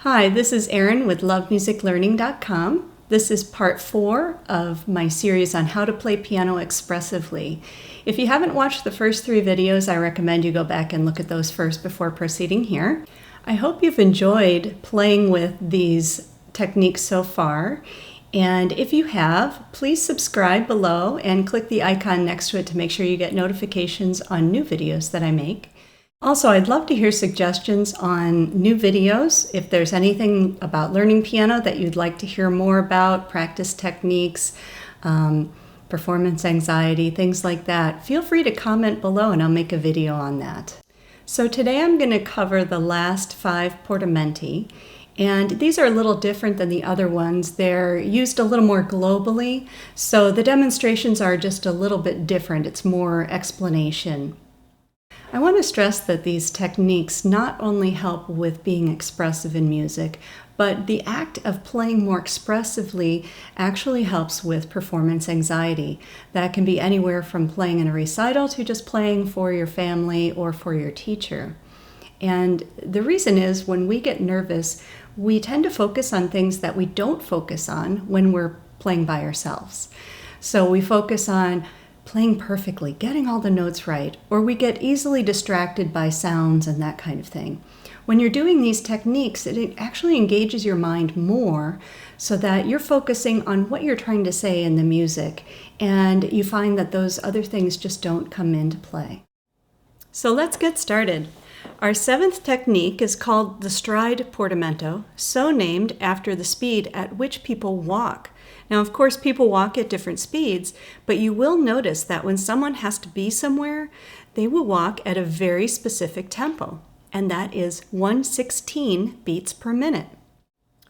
Hi, this is Erin with lovemusiclearning.com. This is part 4 of my series on how to play piano expressively. If you haven't watched the first 3 videos, I recommend you go back and look at those first before proceeding here. I hope you've enjoyed playing with these techniques so far. And if you have, please subscribe below and click the icon next to it to make sure you get notifications on new videos that I make. Also, I'd love to hear suggestions on new videos. If there's anything about learning piano that you'd like to hear more about, practice techniques, performance anxiety, things like that, feel free to comment below and I'll make a video on that. So today I'm going to cover the last 5 portamenti, and these are a little different than the other ones. They're used a little more globally, so the demonstrations are just a little bit different. It's more explanation. I want to stress that these techniques not only help with being expressive in music, but the act of playing more expressively actually helps with performance anxiety. That can be anywhere from playing in a recital to just playing for your family or for your teacher. And the reason is when we get nervous, we tend to focus on things that we don't focus on when we're playing by ourselves. So we focus on playing perfectly, getting all the notes right, or we get easily distracted by sounds and that kind of thing. When you're doing these techniques, it actually engages your mind more so that you're focusing on what you're trying to say in the music, and you find that those other things just don't come into play. So let's get started. Our 7th technique is called the stride portamento, so named after the speed at which people walk. Now, of course, people walk at different speeds, but you will notice that when someone has to be somewhere, they will walk at a very specific tempo, and that is 116 beats per minute.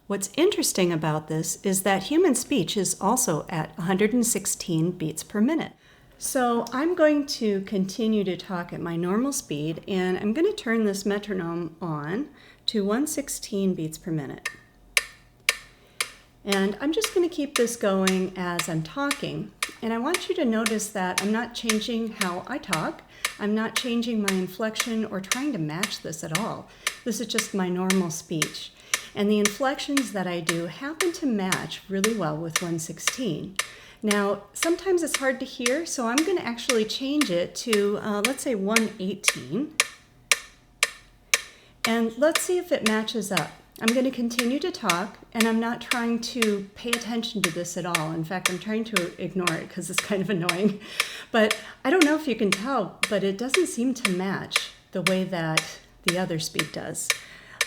What's interesting about this is that human speech is also at 116 beats per minute. So I'm going to continue to talk at my normal speed, and I'm going to turn this metronome on to 116 beats per minute. And I'm just going to keep this going as I'm talking. And I want you to notice that I'm not changing how I talk. I'm not changing my inflection or trying to match this at all. This is just my normal speech. And the inflections that I do happen to match really well with 116. Now, sometimes it's hard to hear, so I'm going to actually change it to, let's say 118. And let's see if it matches up. I'm going to continue to talk, and I'm not trying to pay attention to this at all. In fact, I'm trying to ignore it because it's kind of annoying. But I don't know if you can tell, but it doesn't seem to match the way that the other speed does.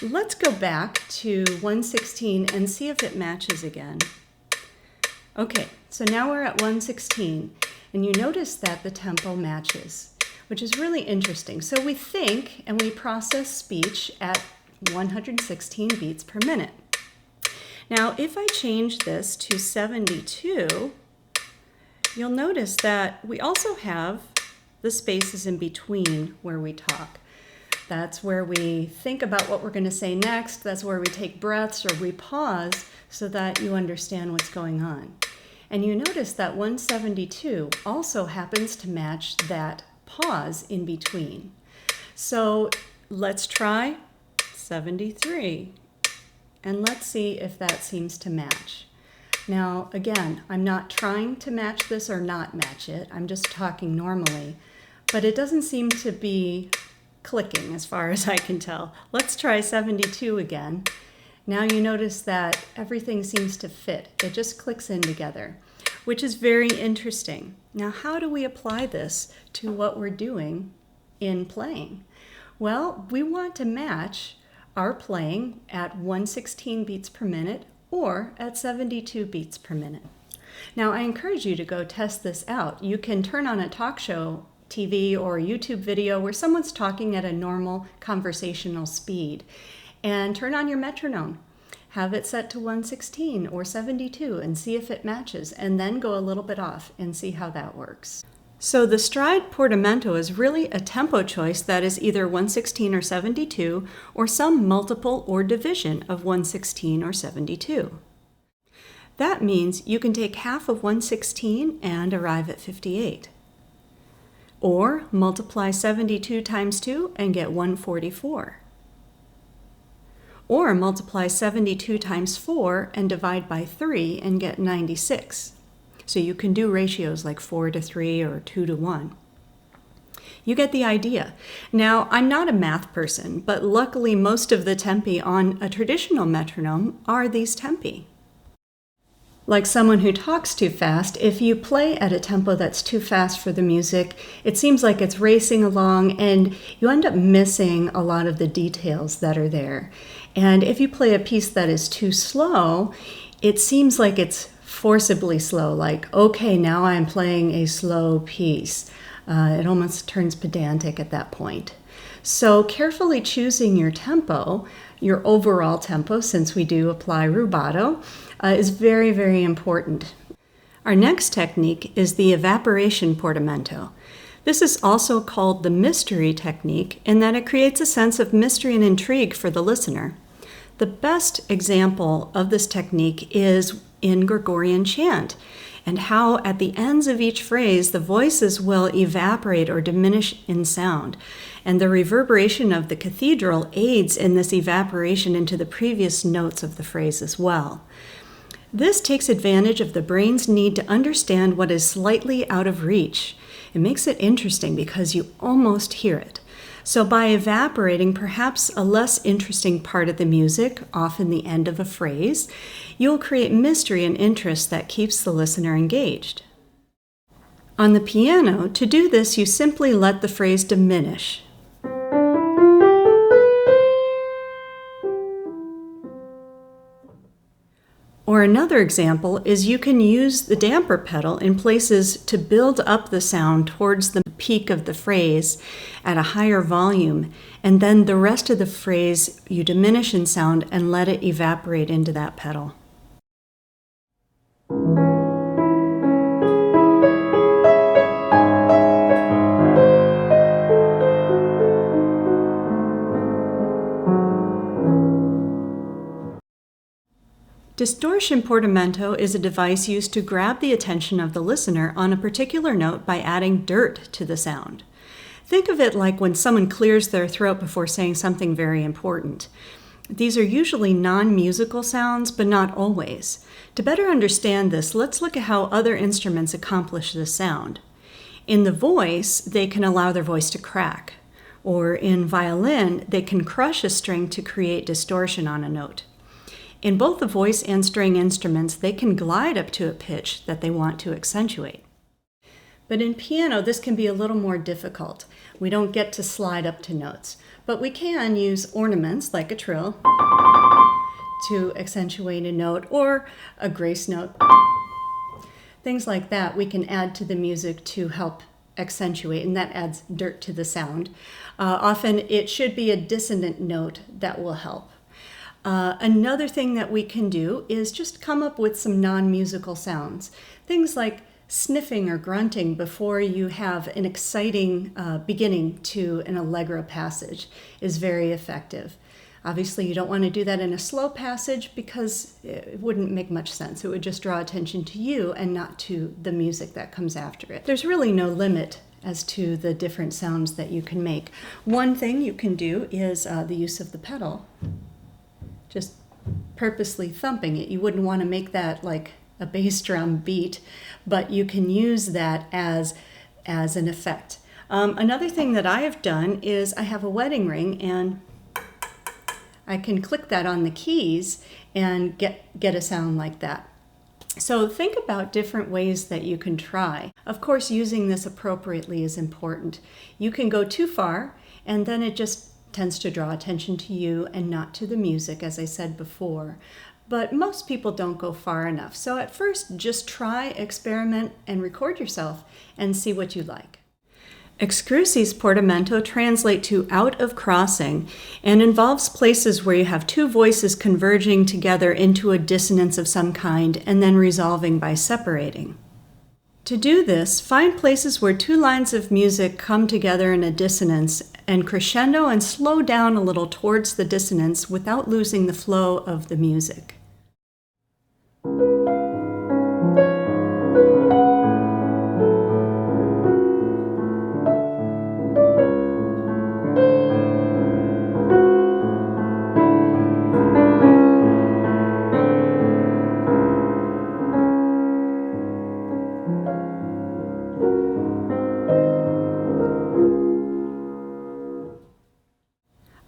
Let's go back to 116 and see if it matches again. Okay, so now we're at 116, and you notice that the tempo matches, which is really interesting. So we think and we process speech at 116 beats per minute. Now, if I change this to 72, you'll notice that we also have the spaces in between where we talk. That's where we think about what we're going to say next. That's where we take breaths or we pause so that you understand what's going on. And you notice that 172 also happens to match that pause in between. So let's try 73, and let's see if that seems to match. Now, again, I'm not trying to match this or not match it. I'm just talking normally, but it doesn't seem to be clicking as far as I can tell. Let's try 72 again. Now you notice that everything seems to fit. It just clicks in together, which is very interesting. Now, how do we apply this to what we're doing in playing? Well, we want to match our playing at 116 beats per minute or at 72 beats per minute. Now, I encourage you to go test this out. You can turn on a talk show TV or a YouTube video where someone's talking at a normal conversational speed and turn on your metronome. Have it set to 116 or 72 and see if it matches, and then go a little bit off and see how that works. So the stride portamento is really a tempo choice that is either 116 or 72, or some multiple or division of 116 or 72. That means you can take half of 116 and arrive at 58. Or multiply 72 times 2 and get 144. or multiply 72 times 4 and divide by 3 and get 96. So you can do ratios like 4 to 3 or 2 to 1. You get the idea. Now, I'm not a math person, but luckily most of the tempi on a traditional metronome are these tempi. Like someone who talks too fast, if you play at a tempo that's too fast for the music, it seems like it's racing along and you end up missing a lot of the details that are there. And if you play a piece that is too slow, it seems like it's forcibly slow, like, okay, now I'm playing a slow piece. It almost turns pedantic at that point. So carefully choosing your tempo, your overall tempo, since we do apply rubato, is very, very important. Our next technique is the Evaporation Portamento. This is also called the mystery technique in that it creates a sense of mystery and intrigue for the listener. The best example of this technique is in Gregorian chant, and how at the ends of each phrase the voices will evaporate or diminish in sound. And the reverberation of the cathedral aids in this evaporation into the previous notes of the phrase as well. This takes advantage of the brain's need to understand what is slightly out of reach. It makes it interesting because you almost hear it. So by evaporating perhaps a less interesting part of the music, often the end of a phrase, you'll create mystery and interest that keeps the listener engaged. On the piano, to do this, you simply let the phrase diminish. Or another example is you can use the damper pedal in places to build up the sound towards the peak of the phrase at a higher volume, and then the rest of the phrase you diminish in sound and let it evaporate into that pedal. Distortion Portamento is a device used to grab the attention of the listener on a particular note by adding dirt to the sound. Think of it like when someone clears their throat before saying something very important. These are usually non-musical sounds, but not always. To better understand this, let's look at how other instruments accomplish this sound. In the voice, they can allow their voice to crack. Or in violin, they can crush a string to create distortion on a note. In both the voice and string instruments, they can glide up to a pitch that they want to accentuate. But in piano, this can be a little more difficult. We don't get to slide up to notes, but we can use ornaments like a trill to accentuate a note or a grace note. Things like that we can add to the music to help accentuate, and that adds dirt to the sound. Often it should be a dissonant note that will help. Another thing that we can do is just come up with some non-musical sounds. Things like sniffing or grunting before you have an exciting beginning to an allegro passage is very effective. Obviously, you don't want to do that in a slow passage because it wouldn't make much sense. It would just draw attention to you and not to the music that comes after it. There's really no limit as to the different sounds that you can make. One thing you can do is the use of the pedal. Just purposely thumping it. You wouldn't want to make that like a bass drum beat, but you can use that as an effect. Another thing that I have done is I have a wedding ring and I can click that on the keys and get a sound like that. So think about different ways that you can try. Of course, using this appropriately is important. You can go too far and then it just tends to draw attention to you and not to the music, as I said before. But most people don't go far enough. So at first, just try, experiment, and record yourself and see what you like. Excrucis portamento translate to out of crossing and involves places where you have two voices converging together into a dissonance of some kind and then resolving by separating. To do this, find places where two lines of music come together in a dissonance and crescendo and slow down a little towards the dissonance without losing the flow of the music.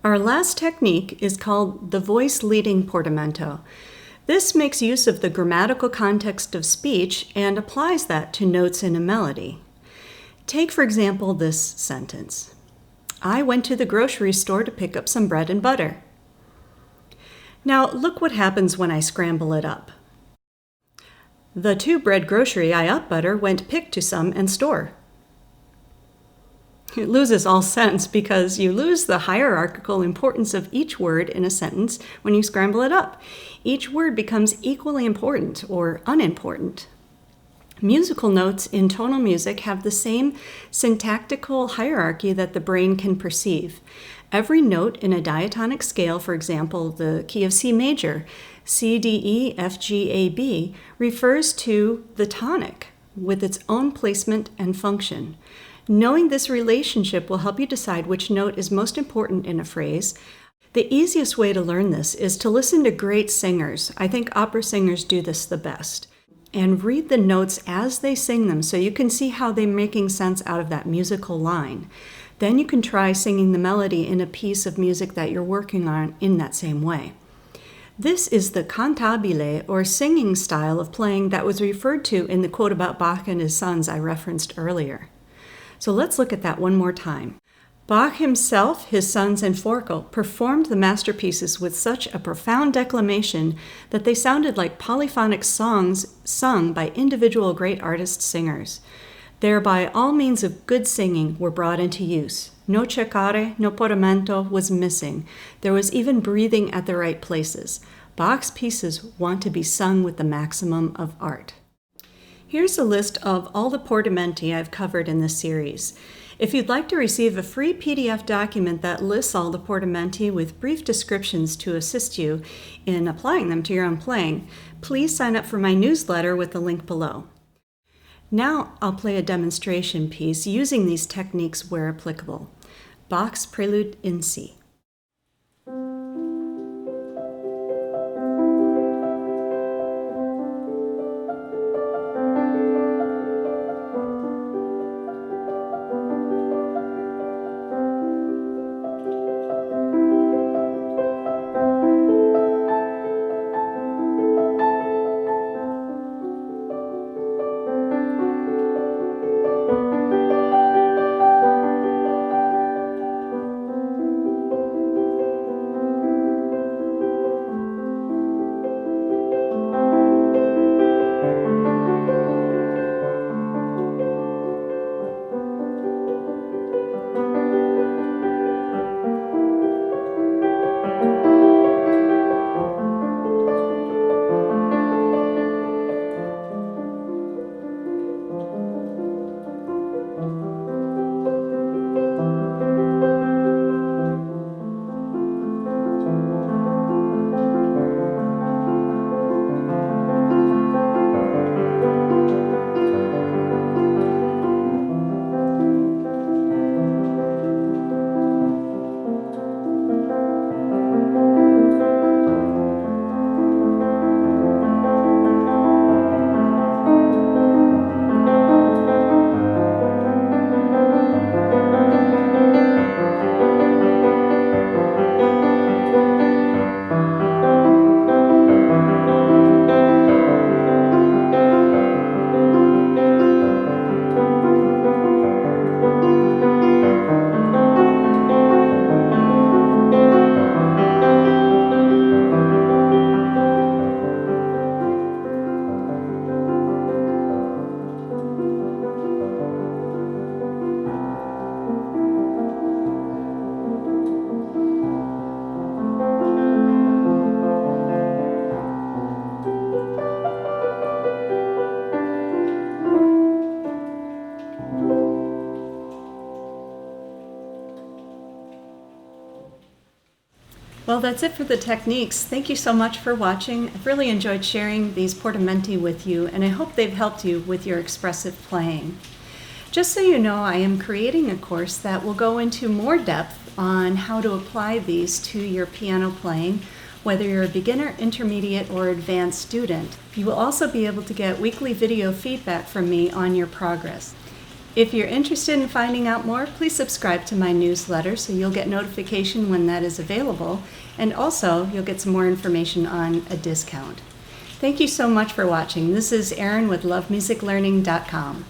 Our last technique is called the voice leading portamento. This makes use of the grammatical context of speech and applies that to notes in a melody. Take, for example, this sentence. I went to the grocery store to pick up some bread and butter. Now, look what happens when I scramble it up. The to bread grocery I up butter went pick to some and store. It loses all sense because you lose the hierarchical importance of each word in a sentence when you scramble it up. Each word becomes equally important or unimportant. Musical notes in tonal music have the same syntactical hierarchy that the brain can perceive. Every note in a diatonic scale, for example, the key of C major, C, D, E, F, G, A, B, refers to the tonic with its own placement and function. Knowing this relationship will help you decide which note is most important in a phrase. The easiest way to learn this is to listen to great singers. I think opera singers do this the best. And read the notes as they sing them so you can see how they're making sense out of that musical line. Then you can try singing the melody in a piece of music that you're working on in that same way. This is the cantabile, or singing style of playing that was referred to in the quote about Bach and his sons I referenced earlier. So let's look at that one more time. Bach himself, his sons, and Forkel performed the masterpieces with such a profound declamation that they sounded like polyphonic songs sung by individual great artist singers. Thereby, all means of good singing were brought into use. No cercare, no portamento was missing. There was even breathing at the right places. Bach's pieces want to be sung with the maximum of art. Here's a list of all the portamenti I've covered in this series. If you'd like to receive a free PDF document that lists all the portamenti with brief descriptions to assist you in applying them to your own playing, please sign up for my newsletter with the link below. Now I'll play a demonstration piece using these techniques where applicable. Bach's Prelude in C. Well, that's it for the techniques. Thank you so much for watching. I've really enjoyed sharing these portamenti with you, and I hope they've helped you with your expressive playing. Just so you know, I am creating a course that will go into more depth on how to apply these to your piano playing, whether you're a beginner, intermediate, or advanced student. You will also be able to get weekly video feedback from me on your progress. If you're interested in finding out more, please subscribe to my newsletter so you'll get notification when that is available, and also you'll get some more information on a discount. Thank you so much for watching. This is Erin with LoveMusicLearning.com.